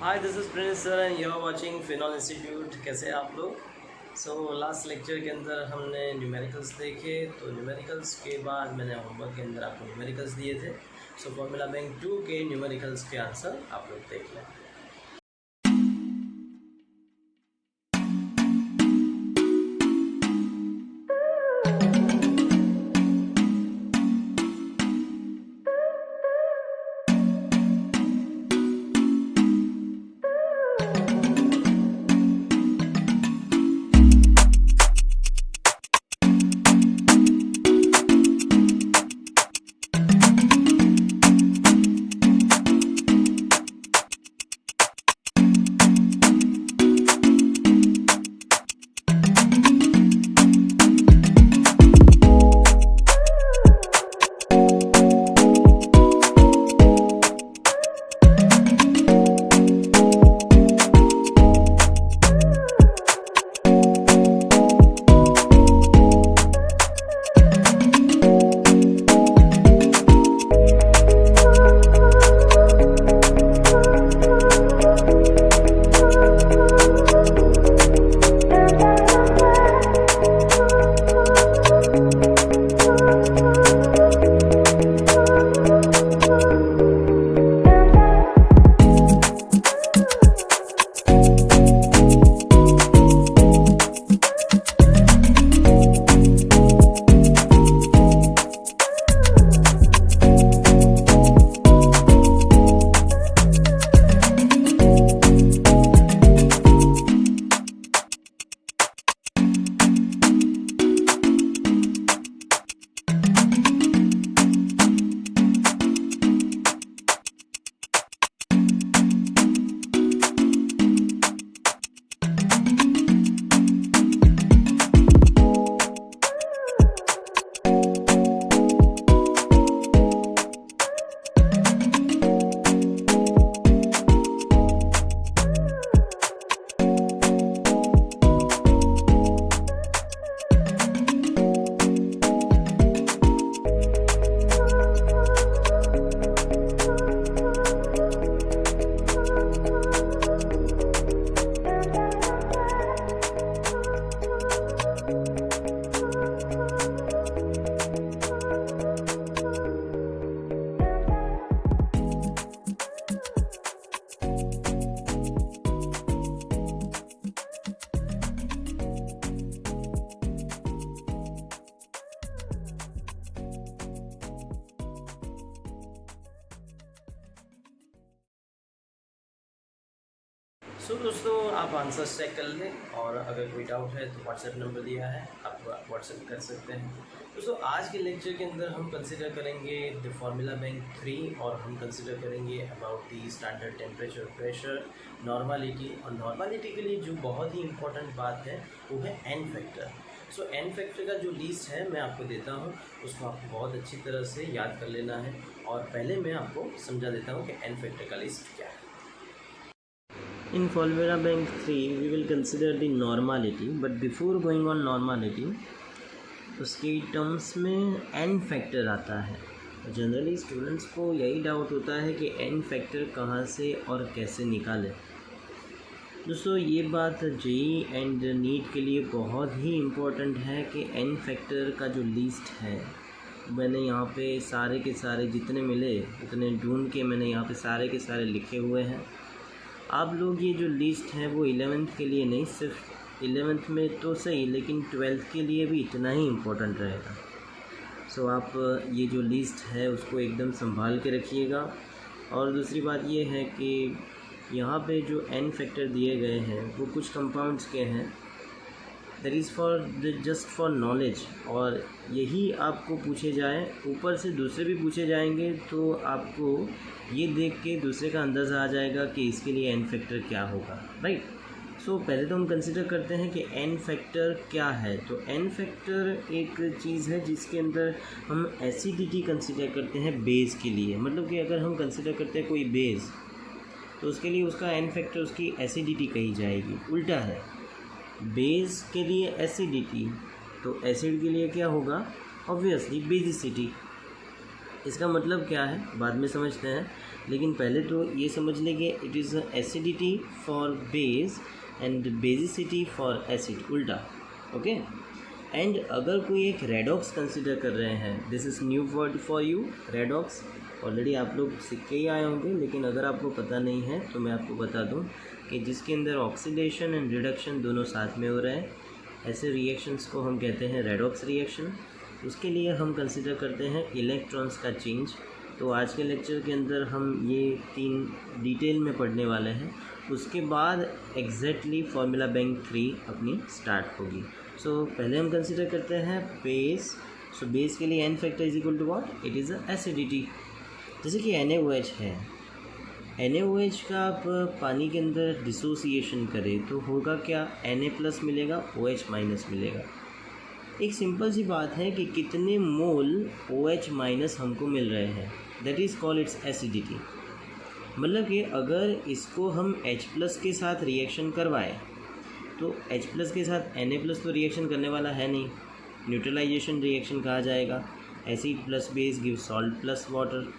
Hi this is Prince sir and you are watching Phenol institute. कैसे हैं आप लोग? लास्ट लेक्चर के अंदर हमने न्यूमेरिकल्स देखे। तो न्यूमेरिकल्स के बाद मैंने होमवर्क के अंदर आपको न्यूमेरिकल्स दिए थे। फॉर्मूला बैंक 2 के न्यूमेरिकल्स के आंसर आप लोग देख लें। दोस्तों आप आंसर्स चेक कर लें और अगर कोई डाउट है तो व्हाट्सएप नंबर दिया है, आप व्हाट्सएप कर सकते हैं। दोस्तों आज के लेक्चर के अंदर हम कंसिडर करेंगे द फार्मूला बैंक 3 और हम कंसिडर करेंगे about the standard temperature, pressure, normality. और नॉर्मलिटी के लिए जो बहुत ही इंपॉर्टेंट बात है वो है एन फैक्टर। एन फैक्टर का जो लिस्ट है मैं आपको देता हूँ, उसको आपको बहुत अच्छी तरह से याद कर लेना है। और पहले मैं आपको समझा देता हूँ कि एन फैक्टर का लिस्ट क्या है। In Formula Bank 3 we will consider the normality, but before going on normality उसकी टर्म्स में n फैक्टर आता है। जनरली स्टूडेंट्स को यही डाउट होता है कि n फैक्टर कहाँ से और कैसे निकालें। दोस्तों ये बात जेई एंड नीट के लिए बहुत ही इम्पोर्टेंट है कि n फैक्टर का जो लिस्ट है मैंने यहाँ पे सारे के सारे जितने मिले उतने ढूंढ के मैंने यहाँ पे सारे के सारे लिखे हुए हैं। आप लोग ये जो लिस्ट है वो 11th के लिए नहीं, सिर्फ 11th में तो सही लेकिन 12th के लिए भी इतना ही इम्पोर्टेंट रहेगा। आप ये जो लिस्ट है उसको एकदम संभाल के रखिएगा। और दूसरी बात ये है कि यहाँ पे जो n फैक्टर दिए गए हैं वो कुछ कंपाउंड्स के हैं, that is for just for knowledge. और यही आपको पूछे जाए, ऊपर से दूसरे भी पूछे जाएंगे तो आपको ये देख के दूसरे का अंदाज़ा आ जाएगा कि इसके लिए n फैक्टर क्या होगा, राइट। पहले तो हम कंसिडर करते हैं कि n फैक्टर क्या है। तो n फैक्टर एक चीज़ है जिसके अंदर हम एसिडिटी कंसिडर करते हैं बेस के लिए। मतलब कि अगर हम कंसिडर करते हैं कोई बेस तो उसके लिए उसका n फैक्टर उसकी एसिडिटी कही जाएगी। उल्टा है, बेस के लिए एसिडिटी तो एसिड के लिए क्या होगा, ऑब्वियसली बेसिसिटी। इसका मतलब क्या है बाद में समझते हैं, लेकिन पहले तो ये समझ लें कि it is acidity for base and basicity for acid, उल्टा। ओके, एंड अगर कोई एक रेडॉक्स कंसिडर कर रहे हैं, this is new word for you, redox already आप लोग सीख के ही आए होंगे, लेकिन अगर आपको पता नहीं है तो मैं आपको बता दूं कि जिसके अंदर ऑक्सीडेशन एंड रिडक्शन दोनों साथ में हो रहा है, ऐसे रिएक्शंस को हम कहते हैं रेडॉक्स रिएक्शन। उसके लिए हम कंसिडर करते हैं इलेक्ट्रॉन्स का चेंज। तो आज के लेक्चर के अंदर हम ये 3 डिटेल में पढ़ने वाले हैं, उसके बाद एग्जैक्टली फार्मूला बैंक 3 अपनी स्टार्ट होगी। सो पहले हम कंसिडर करते हैं बेस। सो बेस के लिए N factor is equal to what, it is acidity. जैसे कि NaOH है, NaOH का आप पानी के अंदर डिसोसिएशन करें तो होगा क्या, Na+ मिलेगा, OH- मिलेगा। एक सिंपल सी बात है कि कितने मोल OH- हमको मिल रहे हैं, that is called its acidity. मतलब कि अगर इसको हम H+ के साथ रिएक्शन करवाएं तो H+ के साथ Na+ तो रिएक्शन करने वाला है नहीं, न्यूट्रलाइजेशन रिएक्शन कहा जाएगा। Acid plus base give salt plus water.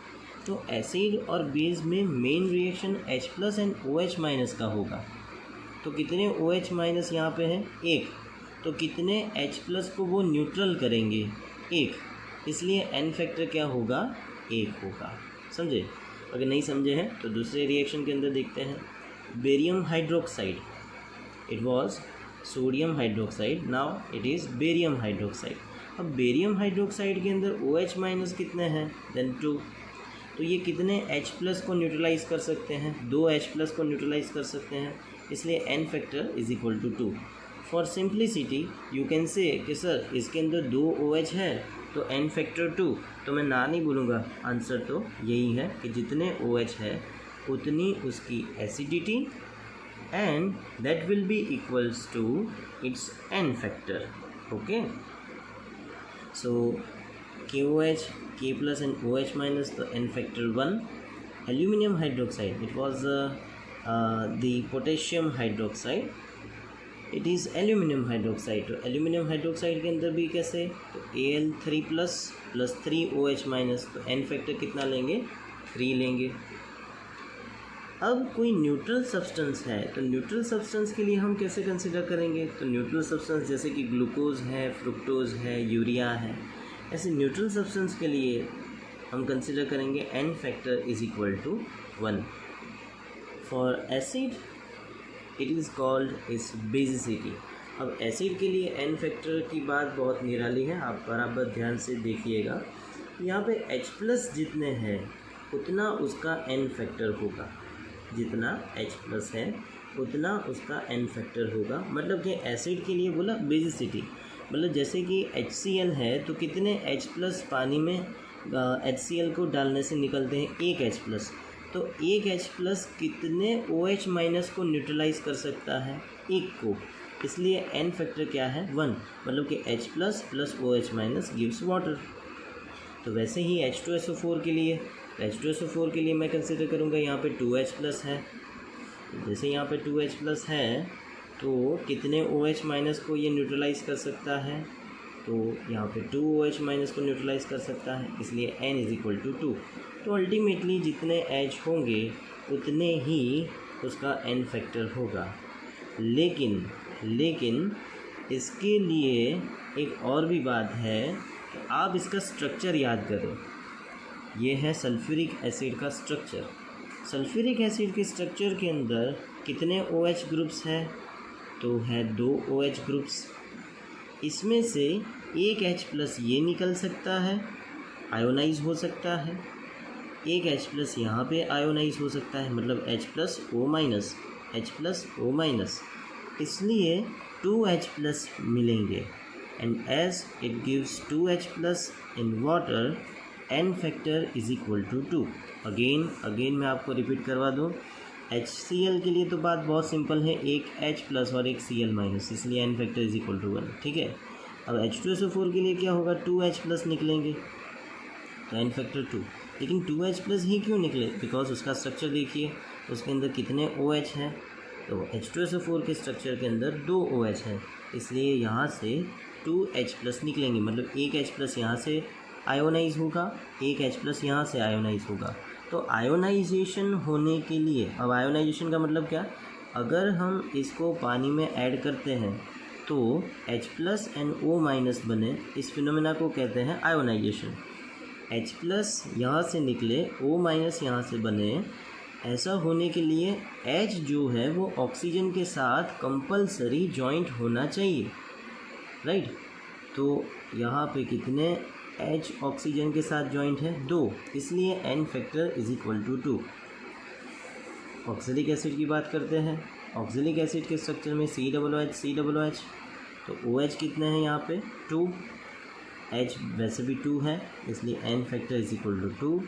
तो एसिड और बेस में main reaction H+ and OH- का होगा। तो कितने OH- यहाँ पे हैं, 1। तो कितने H+ को वो न्यूट्रल करेंगे, 1। इसलिए एन फैक्टर क्या होगा, 1 होगा। समझे? अगर नहीं समझे हैं तो दूसरे रिएक्शन के अंदर देखते हैं। Barium hydroxide, it was sodium hydroxide, now it is barium hydroxide. अब बेरियम हाइड्रोक्साइड के अंदर OH- कितने हैं, देन 2। तो ये कितने H+ को न्यूट्रलाइज कर सकते हैं, 2 H+ को न्यूट्रलाइज कर सकते हैं, इसलिए N factor is equal to 2। For simplicity you can say कि सर इसके अंदर 2 OH है तो एन फैक्टर 2, तो मैं ना नहीं बोलूँगा, आंसर तो यही है कि जितने OH है उतनी उसकी acidity and that will be equals to its N factor. Okay, so KOH, K+ and OH-, तो n factor 1. Aluminium hydroxide, it was the potassium hydroxide, it is aluminium hydroxide। तो aluminium hydroxide के अंदर भी कैसे, तो Al3+ + 3 OH-, तो n factor कितना लेंगे, 3 लेंगे। अब कोई न्यूट्रल सब्सटेंस है तो न्यूट्रल सब्सटेंस के लिए हम कैसे कंसिडर करेंगे, तो न्यूट्रल सब्सटेंस जैसे कि ग्लूकोज है, फ्रुक्टोज है, यूरिया है, ऐसे न्यूट्रल सब्सटेंस के लिए हम कंसिडर करेंगे N factor is equal to 1। For acid it is called as basicity. अब एसिड के लिए एन फैक्टर की बात बहुत निराली है, आप बराबर ध्यान से देखिएगा। यहाँ पे H+ जितने हैं उतना उसका एन फैक्टर होगा, जितना H+ है उतना उसका एन फैक्टर होगा। मतलब कि एसिड के लिए बोला बेसिसिटी, मतलब जैसे कि HCl है तो कितने H+ पानी में HCl को डालने से निकलते हैं, 1 H+। तो 1 H+ कितने OH- को न्यूट्रलाइज कर सकता है, 1 को, इसलिए एन फैक्टर क्या है, 1। मतलब कि H+ + OH- गिव्स वाटर। तो वैसे ही H2SO4 के लिए, H2SO4 के लिए मैं कंसिडर करूँगा यहाँ पे 2H+ है। जैसे यहाँ पे 2H+ है तो कितने OH- को ये न्यूट्रलाइज कर सकता है, तो यहाँ पे 2 OH- को न्यूट्रलाइज कर सकता है, इसलिए n इज़ इक्वल टू 2। तो अल्टीमेटली जितने H होंगे उतने ही उसका n फैक्टर होगा। लेकिन इसके लिए एक और भी बात है कि आप इसका स्ट्रक्चर याद करें। ये है सल्फ्यूरिक एसिड का स्ट्रक्चर। सल्फ्यूरिक एसिड के स्ट्रक्चर के अंदर कितने OH ग्रुप्स हैं, तो है 2 OH ग्रुप्स। इसमें से एक H+ ये निकल सकता है, आयोनाइज हो सकता है, एक H+ यहाँ पे आयोनाइज हो सकता है, मतलब H+O-, H+O-, इसलिए 2 H+ मिलेंगे। And as it gives 2 H+ in water, N factor is equal to 2। Again मैं आपको रिपीट करवा दूँ, HCl के लिए तो बात बहुत सिंपल है, एक H+ और एक Cl-, इसलिए N factor is equal to 1। ठीक है, अब H2SO4 के लिए क्या होगा, 2 H+ निकलेंगे, तो एन फैक्टर 2। लेकिन 2 H+ ही क्यों निकले, बिकॉज उसका स्ट्रक्चर देखिए, उसके अंदर कितने OH हैं, तो H2SO4 के स्ट्रक्चर के अंदर 2 OH हैं, इसलिए यहाँ से 2 H+ निकलेंगे, मतलब एक H+ यहाँ से आयोनाइज होगा, एक H प्लस यहाँ से आयोनाइज होगा। तो आयोनाइजेशन होने के लिए, अब आयोनाइजेशन का मतलब क्या, अगर हम इसको पानी में ऐड करते हैं तो H plus and O minus बने, इस फिनोमेना को कहते हैं आयोनाइजेशन। H प्लस यहाँ से निकले, O माइनस यहाँ से बने, ऐसा होने के लिए H जो है वो ऑक्सीजन के साथ कंपलसरी जॉइंट होना चाहिए, राइट। तो यहाँ पे कितने H ऑक्सीजन के साथ जॉइंट है, 2, इसलिए N factor is equal to 2। Oxalic acid की बात करते हैं। ऑक्सैलिक एसिड के स्ट्रक्चर में COOH, तो OH कितने हैं यहाँ पे, 2, H वैसे भी 2 है, इसलिए N factor is equal to 2।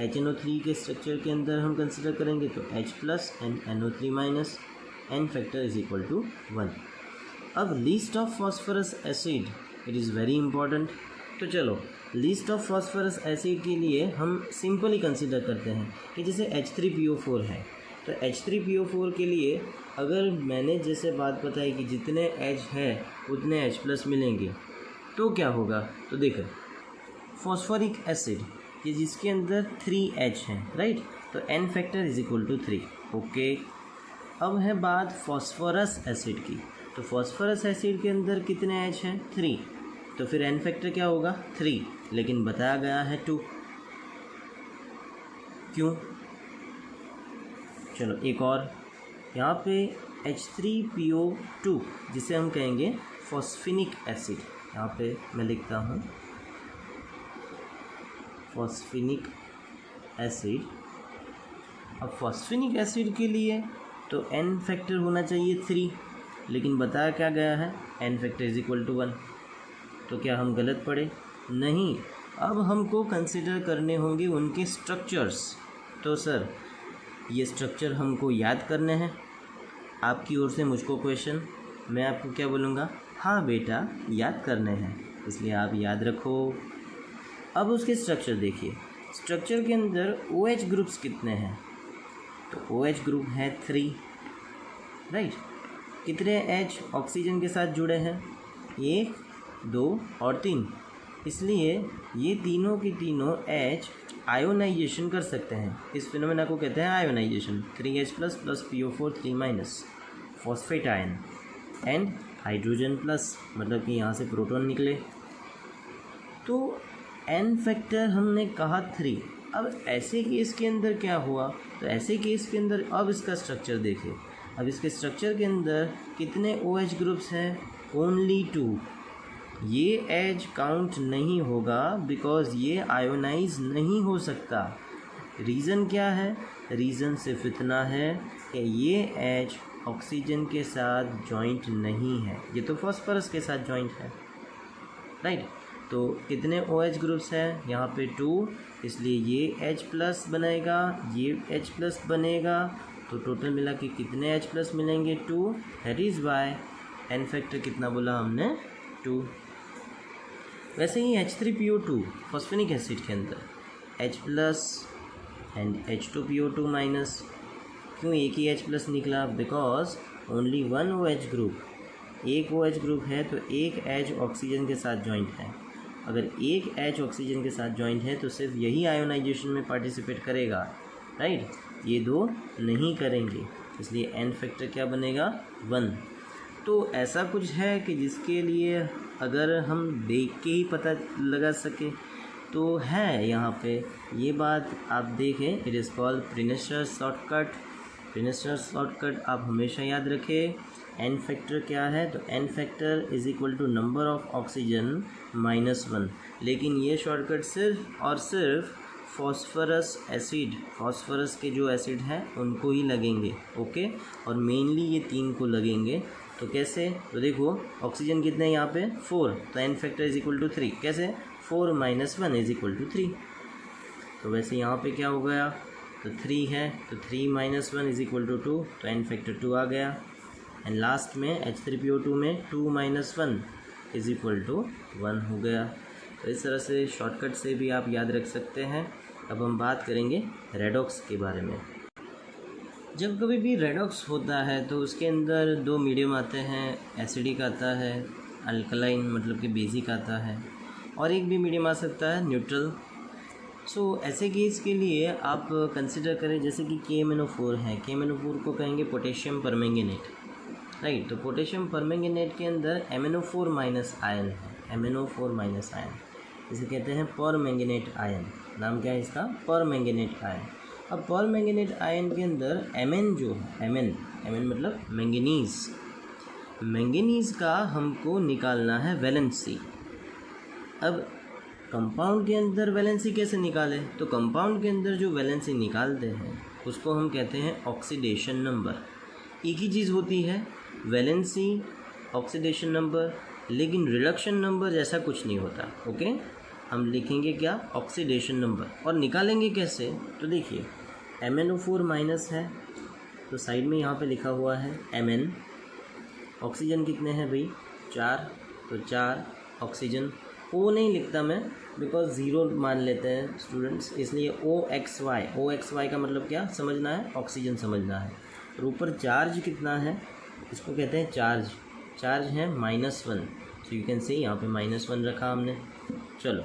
HNO3 के स्ट्रक्चर के अंदर हम कंसिडर करेंगे तो H plus and NO3 minus, N factor is equal to 1। अब list of phosphorus acid, it is very important. तो चलो लिस्ट ऑफ फॉस्फरस एसिड के लिए हम सिंपली कंसिडर करते हैं कि जैसे H3PO4 है, तो H3PO4 के लिए अगर मैंने जैसे बात बताई कि जितने H है उतने H प्लस मिलेंगे, तो क्या होगा, तो देखो फॉस्फोरिक एसिड ये जिसके अंदर 3H हैं, राइट, तो N factor is equal to 3, okay. अब है बात फॉस्फोरस एसिड की, तो फॉस्फोरस एसिड के अंदर कितने H हैं, 3, तो फिर N फैक्टर क्या होगा, 3, लेकिन बताया गया है 2, क्यों। चलो एक और, यहाँ पे H3PO2 जिसे हम कहेंगे फॉस्फेनिक एसिड, यहाँ पे मैं लिखता हूँ फॉस्फेनिक एसिड। अब फॉस्फेनिक एसिड के लिए तो N फैक्टर होना चाहिए 3, लेकिन बताया क्या गया है, N factor is equal to 1। तो क्या हम गलत पढ़े, नहीं, अब हमको कंसिडर करने होंगे उनके स्ट्रक्चर्स। तो सर ये स्ट्रक्चर हमको याद करने हैं, आपकी ओर से मुझको क्वेश्चन, मैं आपको क्या बोलूँगा, हाँ बेटा याद करने हैं, इसलिए आप याद रखो। अब उसके स्ट्रक्चर देखिए, स्ट्रक्चर के अंदर OH ग्रुप्स कितने हैं, तो OH ग्रुप है 3, राइट। कितने H ऑक्सीजन के साथ जुड़े हैं, 1, 2 और 3, इसलिए ये तीनों की तीनों H आयोनाइजेशन कर सकते हैं। इस फिनोमेना को कहते हैं ionization. 3H plus plus PO4 3 minus, phosphate ion and hydrogen plus, मतलब कि यहाँ से प्रोटॉन निकले। तो N फैक्टर हमने कहा 3। अब ऐसे केस के अंदर क्या हुआ, तो ऐसे केस के अंदर अब इसका स्ट्रक्चर देखिए, अब इसके स्ट्रक्चर के अंदर कितने OH ग्रुप्स हैं, ओनली 2। ये H काउंट नहीं होगा बिकॉज़ ये आयोनाइज नहीं हो सकता। रीज़न क्या है, रीज़न सिर्फ इतना है कि ये H ऑक्सीजन के साथ जॉइंट नहीं है, ये तो फॉस्फोरस के साथ जॉइंट है, राइट। तो कितने OH ग्रुप्स हैं, यहाँ पे 2, इसलिए ये H प्लस बनेगा, ये H प्लस बनेगा, तो टोटल मिला के कितने H प्लस मिलेंगे, 2। That is why N factor कितना बोला हमने, 2। वैसे ही H3PO2 फॉस्फेनिक एसिड के अंदर H plus and H2PO2 minus, क्यों एक ही H प्लस निकला, बिकॉज ओनली 1 OH ग्रुप, एक OH ग्रुप है तो एक H ऑक्सीजन के साथ जॉइंट है। अगर एक H ऑक्सीजन के साथ जॉइंट है तो सिर्फ यही आयोनाइजेशन में पार्टिसिपेट करेगा, राइट, ये दो नहीं करेंगे, इसलिए N फैक्टर क्या बनेगा, 1। तो ऐसा कुछ है कि जिसके लिए अगर हम देख के ही पता लगा सके तो है यहाँ पे ये बात आप देखें, it is called prinesters shortcut. Prinesters shortcut आप हमेशा याद रखें। N फैक्टर क्या है, तो N factor is equal to number of oxygen -1। लेकिन ये शॉर्टकट सिर्फ और सिर्फ फॉस्फोरस एसिड, फॉस्फोरस के जो एसिड हैं उनको ही लगेंगे, ओके, और मेनली ये 3 को लगेंगे। तो कैसे, तो देखो ऑक्सीजन कितने हैं यहाँ पे, 4, तो N factor is equal to 3, कैसे 4 - 1 इज इक्वल टू 3। तो वैसे यहाँ पे क्या हो गया, तो 3 है, तो 3 - 1 इज इक्वल टू 2, तो N फैक्टर 2 आ गया। एंड लास्ट में H3PO2 में 2 - 1 इज इक्वल टू 1 हो गया। तो इस तरह से शॉर्टकट से भी आप याद रख सकते हैं। अब हम बात करेंगे रेडॉक्स के बारे में। जब कभी भी रेडॉक्स होता है तो उसके अंदर 2 मीडियम आते हैं, एसिडिक आता है, अल्कलाइन मतलब कि बेसिक आता है, और एक भी मीडियम आ सकता है न्यूट्रल। सो ऐसे केस के लिए आप कंसिडर करें जैसे कि KMnO4 है, KMnO4 को कहेंगे पोटेशियम परमैंगनेट, राइट। तो पोटेशियम परमैंगनेट के अंदर MnO4 माइनस आयन है, MnO4 माइनस आयन, इसे कहते हैं परमैंगनेट आयन। नाम क्या है इसका? Permanganate ion. अब परमैंगनेट आयन के अंदर Mn जो है, Mn मतलब मैंगनीज, मैंगनीज का हमको निकालना है वैलेंसी। अब कंपाउंड के अंदर वैलेंसी कैसे निकालें? तो कंपाउंड के अंदर जो वैलेंसी निकालते हैं उसको हम कहते हैं ऑक्सीडेशन नंबर। एक ही चीज़ होती है, वैलेंसी, ऑक्सीडेशन नंबर, लेकिन रिडक्शन नंबर जैसा कुछ नहीं होता। ओके, हम लिखेंगे क्या? Oxidation number. और निकालेंगे कैसे? तो देखिए MnO4 माइनस है तो साइड में यहाँ पे लिखा हुआ है Mn। ऑक्सीजन कितने हैं भाई? 4, तो 4 ऑक्सीजन। O नहीं लिखता मैं बिकॉज ज़ीरो मान लेते हैं स्टूडेंट्स, इसलिए OXY का मतलब क्या समझना है? ऑक्सीजन समझना है। और ऊपर चार्ज कितना है? इसको कहते हैं चार्ज है -1, तो यू कैन से यहाँ पे -1 रखा हमने। चलो,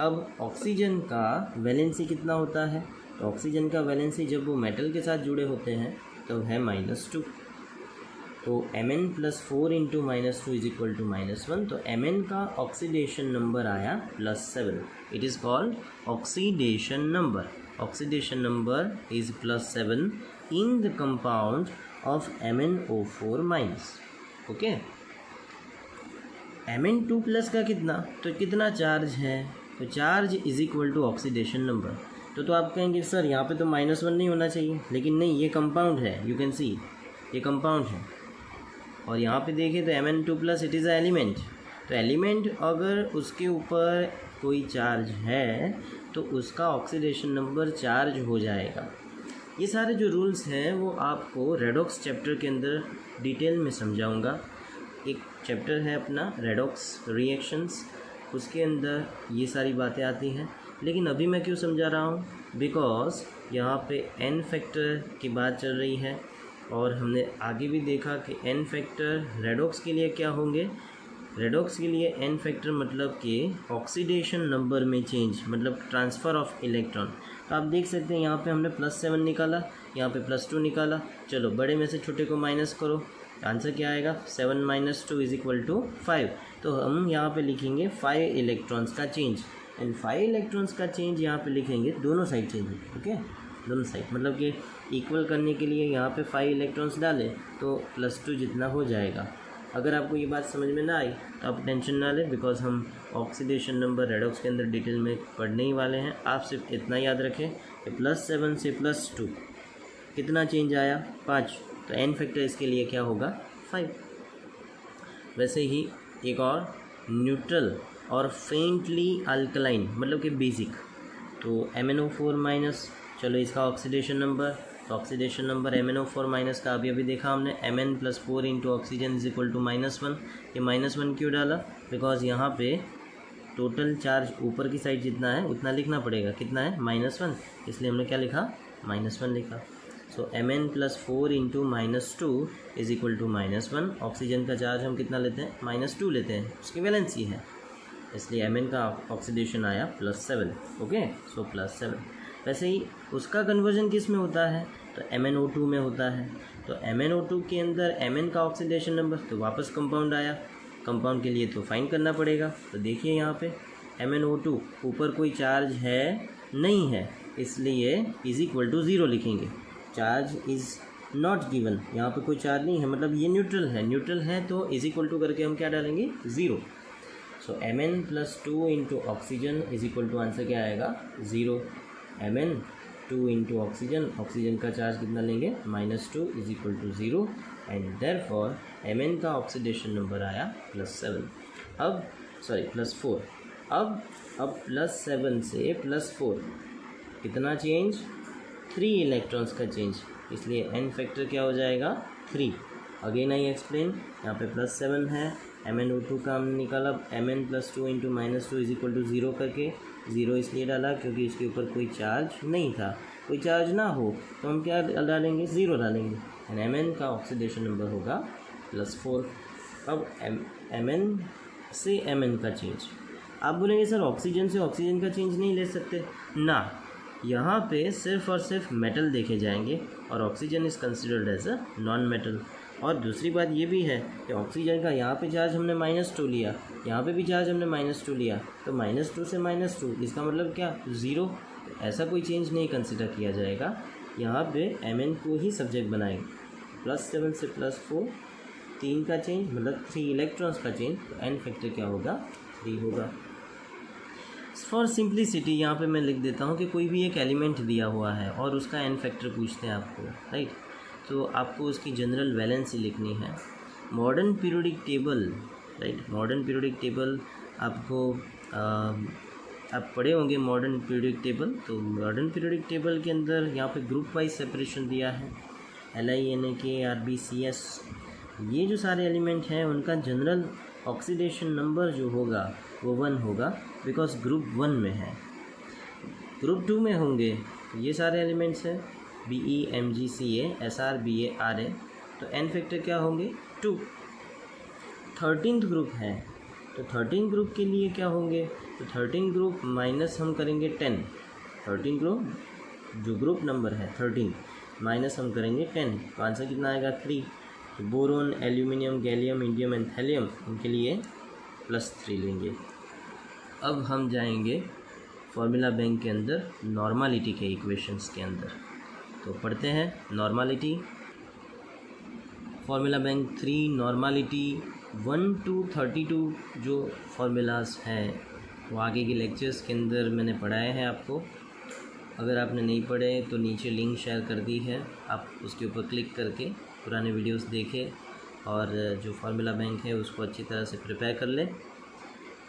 अब ऑक्सीजन का वैलेंसी कितना होता है? तो ऑक्सीजन का वैलेंसी जब वो मेटल के साथ जुड़े होते हैं तो है -2, तो Mn+4 × -2 = -1, तो Mn का ऑक्सीडेशन नंबर आया +7। It is called oxidation number. Oxidation number is +7 in the compound of MnO4-। Okay, Mn2+ का कितना? तो कितना चार्ज है? तो charge is equal to oxidation number. तो आप कहेंगे सर यहाँ पे तो -1 नहीं होना चाहिए, लेकिन नहीं, ये कंपाउंड है, यू कैन सी ये कंपाउंड है। और यहाँ पे देखें तो Mn2+ it is a element. तो एलिमेंट अगर उसके ऊपर कोई चार्ज है तो उसका ऑक्सीडेशन नंबर चार्ज हो जाएगा। ये सारे जो रूल्स हैं वो आपको रेडॉक्स चैप्टर के अंदर डिटेल में समझाऊंगा। एक चैप्टर है अपना रेडॉक्स रिएक्शंस, उसके अंदर ये सारी बातें आती हैं। लेकिन अभी मैं क्यों समझा रहा हूँ? बिकॉज यहाँ पे n फैक्टर की बात चल रही है और हमने आगे भी देखा कि n फैक्टर रेडॉक्स के लिए क्या होंगे। रेडॉक्स के लिए n फैक्टर मतलब कि ऑक्सीडेशन नंबर में चेंज, मतलब ट्रांसफ़र ऑफ इलेक्ट्रॉन। तो आप देख सकते हैं यहाँ पे हमने +7 निकाला, यहाँ पे +2 निकाला। चलो बड़े में से छोटे को माइनस करो, आंसर क्या आएगा? 7 - 2 = 5। तो हम यहाँ पे लिखेंगे 5 इलेक्ट्रॉन्स का चेंज, एंड 5 इलेक्ट्रॉन्स का चेंज यहाँ पे लिखेंगे दोनों साइड चेंज होगी। ओके, दोनों साइड मतलब कि इक्वल करने के लिए यहाँ पे 5 इलेक्ट्रॉन्स डालें तो +2 जितना हो जाएगा। अगर आपको ये बात समझ में ना आई तो आप टेंशन ना लें, बिकॉज हम ऑक्सीडेशन नंबर रेडॉक्स के अंदर डिटेल में पढ़ने ही वाले हैं। आप सिर्फ इतना याद रखें कि +7 से +2 कितना चेंज आया? 5, तो n फैक्टर इसके लिए क्या होगा? 5। वैसे ही एक और न्यूट्रल और फेंटली अल्कलाइन मतलब कि बेसिक, तो MnO4-, चलो इसका ऑक्सीडेशन नंबर, तो ऑक्सीडेशन नंबर MnO4- का अभी देखा हमने, Mn+4 × oxygen is equal to -1। ये -1 क्यों डाला? बिकॉज यहाँ पे टोटल चार्ज ऊपर की साइड जितना है उतना लिखना पड़ेगा। कितना है? -1, इसलिए हमने क्या लिखा? -1 लिखा। So Mn+4 × -2 is equal to -1। Oxygen का चार्ज हम कितना लेते हैं? -2 लेते हैं, उसकी वैलेंसी है, इसलिए Mn का ऑक्सीडेशन आया +7। ओके, सो +7। वैसे ही उसका कन्वर्जन किस में होता है? तो MnO2 में होता है। तो MnO2 के अंदर Mn का ऑक्सीडेशन नंबर, तो वापस कंपाउंड आया, कंपाउंड के लिए तो फाइंड करना पड़ेगा। तो देखिए यहाँ पे MnO2 ऊपर कोई चार्ज है नहीं है, इसलिए इज इक्वल टू 0 लिखेंगे। चार्ज इज़ नॉट गिवन, यहाँ पे कोई चार्ज नहीं है, मतलब ये न्यूट्रल है तो इज इक्वल टू करके हम क्या डालेंगे? 0। So Mn+2 × oxygen is equal to, answer क्या आएगा? 0। Mn2 × ऑक्सीजन का चार्ज कितना लेंगे? -2 is equal to 0, and therefore Mn का ऑक्सीडेशन नंबर आया +7। अब +4। अब +7 से +4 कितना चेंज? 3 इलेक्ट्रॉन्स का चेंज, इसलिए n फैक्टर क्या हो जाएगा? 3। अगेन आई एक्सप्लेन, यहाँ पे +7 है, MnO2 का हमने निकाला, Mn+2 × -2 इज इक्वल टू 0 करके, 0 इसलिए डाला क्योंकि इसके ऊपर कोई चार्ज नहीं था। कोई चार्ज ना हो तो हम क्या डालेंगे? 0 डालेंगे, एंड Mn का ऑक्सीडेशन नंबर होगा +4। अब Mn से Mn का चेंज, आप बोलेंगे सर ऑक्सीजन से ऑक्सीजन का चेंज नहीं ले सकते ना, यहाँ पे सिर्फ और सिर्फ मेटल देखे जाएंगे और oxygen is considered as a non metal. और दूसरी बात ये भी है कि ऑक्सीजन का यहाँ पे चार्ज हमने -2 लिया, यहाँ पे भी चार्ज हमने -2 लिया, तो -2 से -2 इसका मतलब क्या 0। ऐसा कोई चेंज नहीं कंसिडर किया जाएगा, यहाँ पे Mn को ही सब्जेक्ट बनाएंगे। +7 से +4 3 का चेंज मतलब 3 इलेक्ट्रॉन्स का चेंज, तो n फैक्टर क्या होगा 3 होगा। फॉर सिंप्लिसिटी यहाँ पे मैं लिख देता हूँ कि कोई भी एक एलिमेंट दिया हुआ है और उसका n फैक्टर पूछते हैं आपको, राइट, तो आपको उसकी जनरल वैलेंसी लिखनी है। Modern periodic table, right, modern periodic table आपको आप पढ़े होंगे मॉडर्न पीरियोडिक टेबल। तो मॉडर्न पीरियोडिक टेबल के अंदर यहाँ पे ग्रुप वाइज सेपरेशन दिया है, LINAK RBCS, ये जो सारे एलिमेंट हैं उनका जनरल ऑक्सीडेशन नंबर जो होगा वो 1 होगा, बिकॉज ग्रुप 1 में है। ग्रुप 2 में होंगे ये सारे एलिमेंट्स हैं BE MG CA SR BA RA, तो n फैक्टर क्या होंगे 2। 13th ग्रुप है, तो 13 ग्रुप के लिए क्या होंगे, तो 13 ग्रुप माइनस हम करेंगे 10, 13 ग्रुप जो ग्रुप नंबर है 13 माइनस हम करेंगे 10, तो आंसर कितना आएगा 3। तो boron, aluminium, gallium, indium and thallium इनके लिए +3 लेंगे। अब हम जाएंगे फार्मूला बैंक के अंदर नॉर्मलिटी के इक्वेशंस के अंदर, तो पढ़ते हैं normality. Formula bank 3 normality 1 to 32 जो फार्मूलाज हैं वो आगे के लेक्चर्स के अंदर मैंने पढ़ाए हैं आपको। अगर आपने नहीं पढ़े तो नीचे लिंक शेयर कर दी है, आप उसके ऊपर क्लिक करके पुराने वीडियोस देखें और जो फार्मूला बैंक है उसको अच्छी तरह से प्रिपेयर कर लें।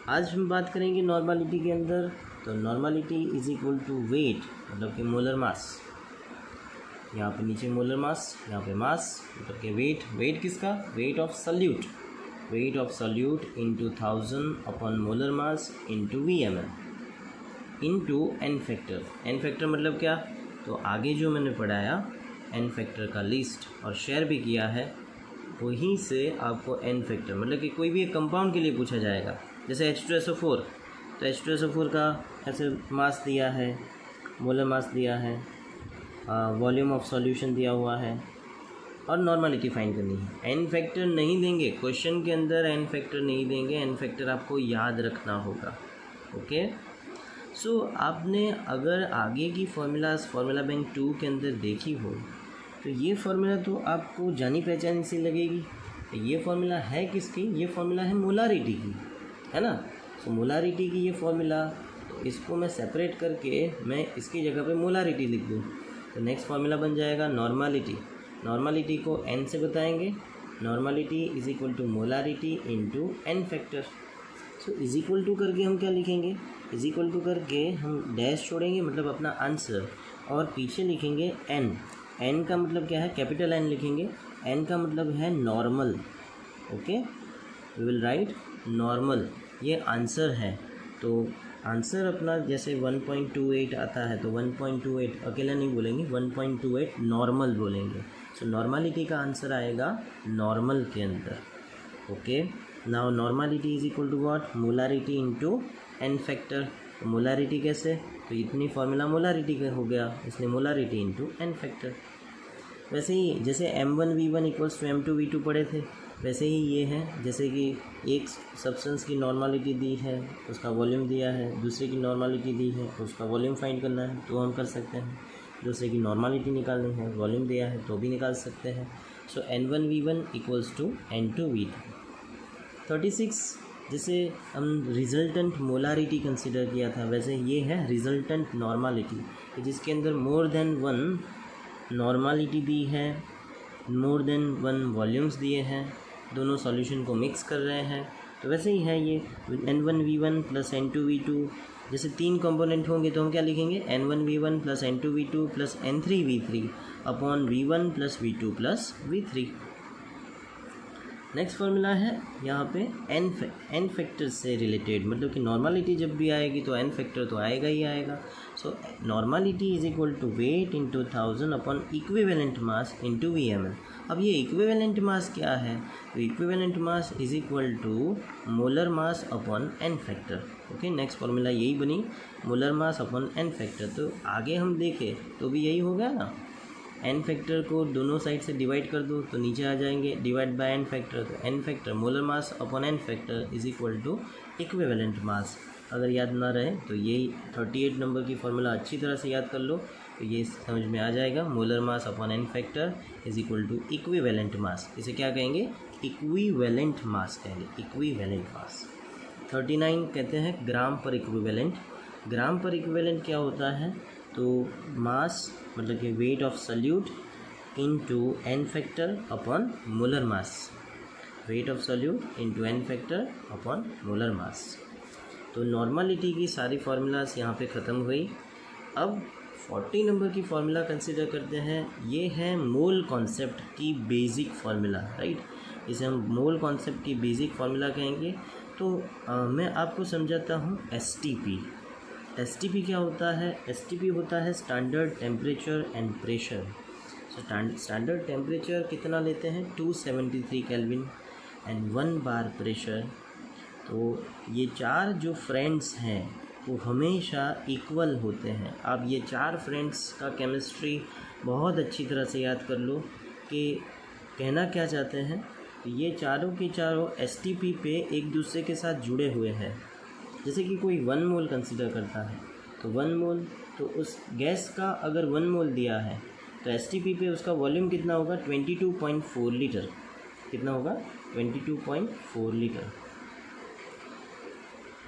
आज हम बात करेंगे नॉर्मलिटी के अंदर, तो normality is equal to weight, मतलब कि मोलर मास। यहाँ पे नीचे मोलर मास, यहाँ पे मास, मतलब कि वेट। वेट किसका, weight of solute, weight of solute into 1000 upon molar mass into VML into n factor. n factor मतलब क्या, तो आगे जो मैंने पढ़ाया n फैक्टर का लिस्ट और शेयर भी किया है, वहीं से आपको n फैक्टर मतलब कि कोई भी एक कंपाउंड के लिए पूछा जाएगा, जैसे H2SO4, तो H2SO4 का ऐसे मास दिया है, मोलर मास दिया है, वॉल्यूम ऑफ सॉल्यूशन दिया हुआ है और नॉर्मलिटी फाइंड करनी है। n फैक्टर नहीं देंगे क्वेश्चन के अंदर, n फैक्टर नहीं देंगे, n फैक्टर आपको याद रखना होगा। ओके, सो आपने अगर आगे की फार्मूला बैंक 2 के अंदर देखी हो तो ये फार्मूला तो आपको जानी पहचानी सी लगेगी। ये फार्मूला है किसकी, ये फार्मूला है मोलारिटी की, है ना। सो मोलारिटी की ये फार्मूला, तो इसको मैं सेपरेट करके मैं इसकी जगह पे मोलारिटी लिख दूँ, तो नेक्स्ट फार्मूला बन जाएगा नॉर्मलिटी। नॉर्मलिटी को n से बताएंगे, normality is equal to molarity into n factor. So is equal to करके हम क्या लिखेंगे, इज इक्वल टू करके हम डैश छोड़ेंगे मतलब अपना आंसर, और पीछे लिखेंगे n। n का मतलब क्या है, कैपिटल N लिखेंगे, n का मतलब है normal. Okay, we will write normal, ये आंसर है। तो आंसर अपना जैसे 1.28 आता है, तो 1.28 अकेला नहीं बोलेंगे, 1.28 नॉर्मल बोलेंगे। सो नॉर्मलिटी का आंसर आएगा नॉर्मल के अंदर। Okay, now normality is equal to what, molarity into n factor. Molarity कैसे, तो इतनी फार्मूला मोलारिटी का हो गया, इसलिए मोलारिटी इंटू n फैक्टर। वैसे ही जैसे M1V1 इक्वल्स टू M2V2 पढ़े थे, वैसे ही ये है, जैसे कि एक सब्सटेंस की नॉर्मलिटी दी है, उसका वॉल्यूम दिया है, दूसरे की नॉर्मलिटी दी है, उसका वॉल्यूम फाइंड करना है तो हम कर सकते हैं, दूसरे की नॉर्मलिटी निकालनी है, वॉल्यूम दिया है तो भी निकाल सकते हैं। सो N1V1 इक्वल्स टू N2V2। 36 जैसे हम रिजल्टेंट मोलारिटी कंसिडर किया था, वैसे ये है रिजल्टेंट नॉर्मलिटी, जिसके अंदर मोर देन 1 नॉर्मलिटी दी है, मोर देन 1 वॉल्यूम्स दिए हैं, दोनों सॉल्यूशन को मिक्स कर रहे हैं। तो वैसे ही है ये N1V1 प्लस N2V2, जैसे 3 कंपोनेंट होंगे तो हम क्या लिखेंगे, N1V1 plus N2V2 plus N3V3 upon V1 plus V2 plus V3। Next formula है यहाँ पे n फैक्टर से रिलेटेड, मतलब कि नॉर्मलिटी जब भी आएगी तो n फैक्टर तो आएगा ही आएगा। So normality is equal to weight into 1000 upon equivalent mass into VML। अब ये इक्विवेलेंट मास क्या है, तो equivalent mass is equal to molar mass upon N factor. Okay, next formula यही बनी, molar mass upon N factor. तो आगे हम देखें तो भी यही हो गया ना, एन फैक्टर को दोनों साइड से डिवाइड कर दो तो नीचे आ जाएंगे, डिवाइड बाय एन फैक्टर, तो N factor molar mass upon N factor is equal to equivalent mass. अगर याद ना रहे तो यही 38 नंबर की फॉर्मूला अच्छी तरह से याद कर लो, तो ये समझ में आ जाएगा, molar mass upon N factor is equal to equivalent mass. इसे क्या कहेंगे, इक्विवेलेंट मास कहेंगे, इक्विवेलेंट मास। 39 कहते हैं ग्राम पर इक्विवेलेंट। ग्राम पर इक्विवेलेंट क्या होता है, तो मास मतलब कि weight of solute into N factor upon molar mass, weight of solute into N factor upon molar mass. तो नॉर्मलिटी की सारी फार्मूलाज यहाँ पे ख़त्म हुई। अब 40 नंबर की फार्मूला कंसिडर करते हैं। ये है मोल कॉन्सेप्ट की बेसिक फार्मूला, राइट, इसे हम मोल कॉन्सेप्ट की बेसिक फार्मूला कहेंगे। तो मैं आपको समझाता हूँ एसटीपी। एसटीपी क्या होता है, एसटीपी होता है standard temperature and pressure. Standard temperature कितना लेते हैं, 273 केल्विन एंड 1 बार प्रेशर। तो ये चार जो फ्रेंड्स हैं वो हमेशा इक्वल होते हैं। आप ये चार फ्रेंड्स का केमिस्ट्री बहुत अच्छी तरह से याद कर लो कि कहना क्या चाहते हैं। ये चारों के चारों एसटीपी पे एक दूसरे के साथ जुड़े हुए हैं। जैसे कि कोई 1 मोल कंसिडर करता है तो 1 मोल, तो उस गैस का अगर 1 मोल दिया है तो एसटीपी पे उसका वॉल्यूम कितना होगा, 22.4 लीटर। कितना होगा, 22.4 लीटर।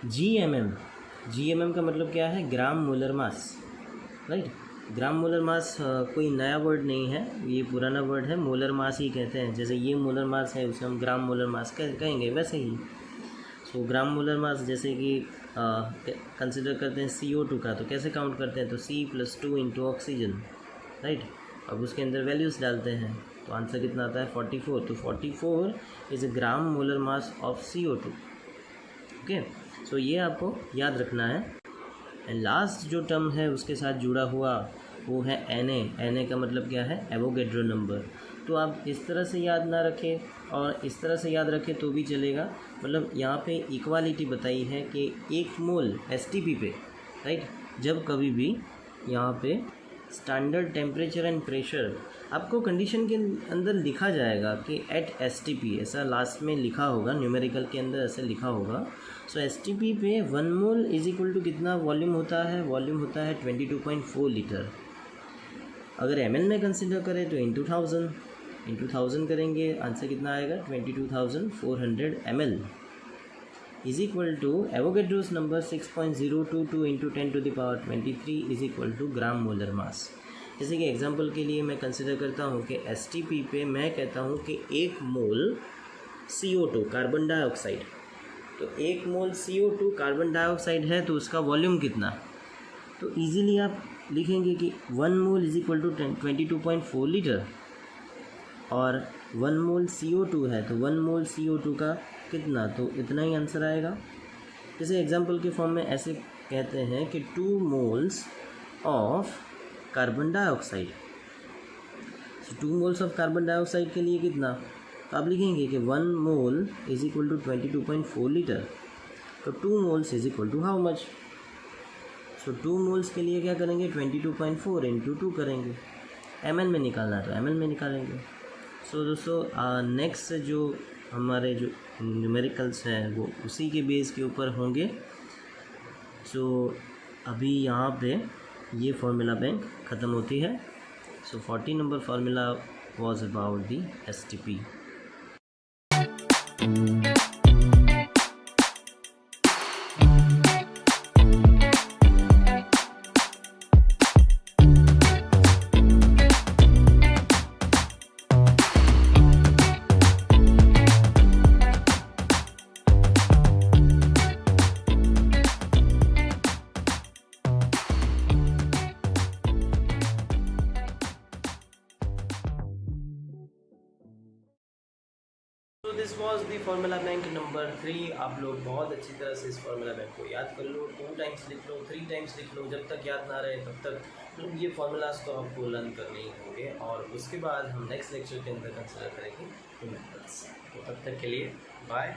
जीएमएम का मतलब क्या है, ग्राम मोलर मास, राइट। ग्राम मोलर मास कोई नया वर्ड नहीं है, ये पुराना वर्ड है, मोलर मास ही कहते हैं। जैसे ये मोलर मास है उसे हम ग्राम मोलर मास कहेंगे, वैसे ही। सो ग्राम मोलर मास जैसे कि कंसिडर करते हैं CO2 का, तो कैसे काउंट करते हैं, तो C+2 इंटू ऑक्सीजन, राइट। अब उसके अंदर वैल्यूज़ डालते हैं तो आंसर कितना आता है, 44। तो 44 is a gram molar mass of CO2। Okay, so ये आपको याद रखना है। एंड लास्ट जो टर्म है उसके साथ जुड़ा हुआ वो है Na का मतलब क्या है, एवोगैड्रो नंबर। तो आप इस तरह से याद ना रखें और इस तरह से याद रखें तो भी चलेगा। मतलब यहाँ पे इक्वालिटी बताई है कि 1 मोल एसटीपी पे, राइट, जब कभी भी यहाँ पे स्टैंडर्ड टेम्परेचर एंड प्रेशर आपको कंडीशन के अंदर लिखा जाएगा कि एट एसटीपी, ऐसा लास्ट में लिखा होगा, न्यूमेरिकल के अंदर ऐसे लिखा होगा। सो एसटीपी पे 1 मोल इज इक्वल टू कितना वॉल्यूम होता है, वॉल्यूम होता है 22.4 लीटर। अगर एमएल में कंसिडर करें तो इंटू 1000 करेंगे, आंसर कितना आएगा, 22,400 ml is equal to Avogadro's number 6.022 into 10⁻23 is equal to gram molar mass. जैसे कि एग्जांपल के लिए मैं कंसिडर करता हूँ कि एसटीपी पे मैं कहता हूँ कि 1 मोल CO2 कार्बन डाइऑक्साइड, तो 1 मोल CO2 कार्बन डाइऑक्साइड है तो उसका वॉल्यूम कितना, तो इजीली आप लिखेंगे कि 1 mole is equal to 22.4 litre और 1 मोल CO2 है तो 1 मोल CO2 का कितना, तो इतना ही आंसर आएगा। जैसे एग्जांपल के फॉर्म में ऐसे कहते हैं कि 2 मोल्स ऑफ कार्बन डाइऑक्साइड, तो 2 मोल्स ऑफ कार्बन डाइऑक्साइड के लिए कितना, तो आप लिखेंगे कि 1 mole is equal to 22.4 litre. तो 2 moles is equal to how much, so 2 moles के लिए क्या करेंगे, 22.4 इंटू 2 करेंगे। ml में निकालना है तो ml में निकालेंगे। सो दोस्तों नेक्स्ट जो हमारे जो न्यूमेरिकल्स हैं वो उसी के बेस के ऊपर होंगे। सो अभी यहाँ पे ये फार्मूला बैंक ख़त्म होती है। So 40 number formula was about the STP. तो this was the formula bank number 3। आप लोग बहुत अच्छी तरह से इस फार्मूला बैंक को याद कर लो, 2 टाइम्स लिख लो, 3 टाइम्स लिख लो, जब तक याद ना रहे तब तक ये फार्मूलाज तो आपको लर्न करने ही होंगे। और उसके बाद हम नेक्स्ट लेक्चर के अंदर कंसिडर करेंगे न्यूमेरिकल्स। तो तब तक के लिए बाय।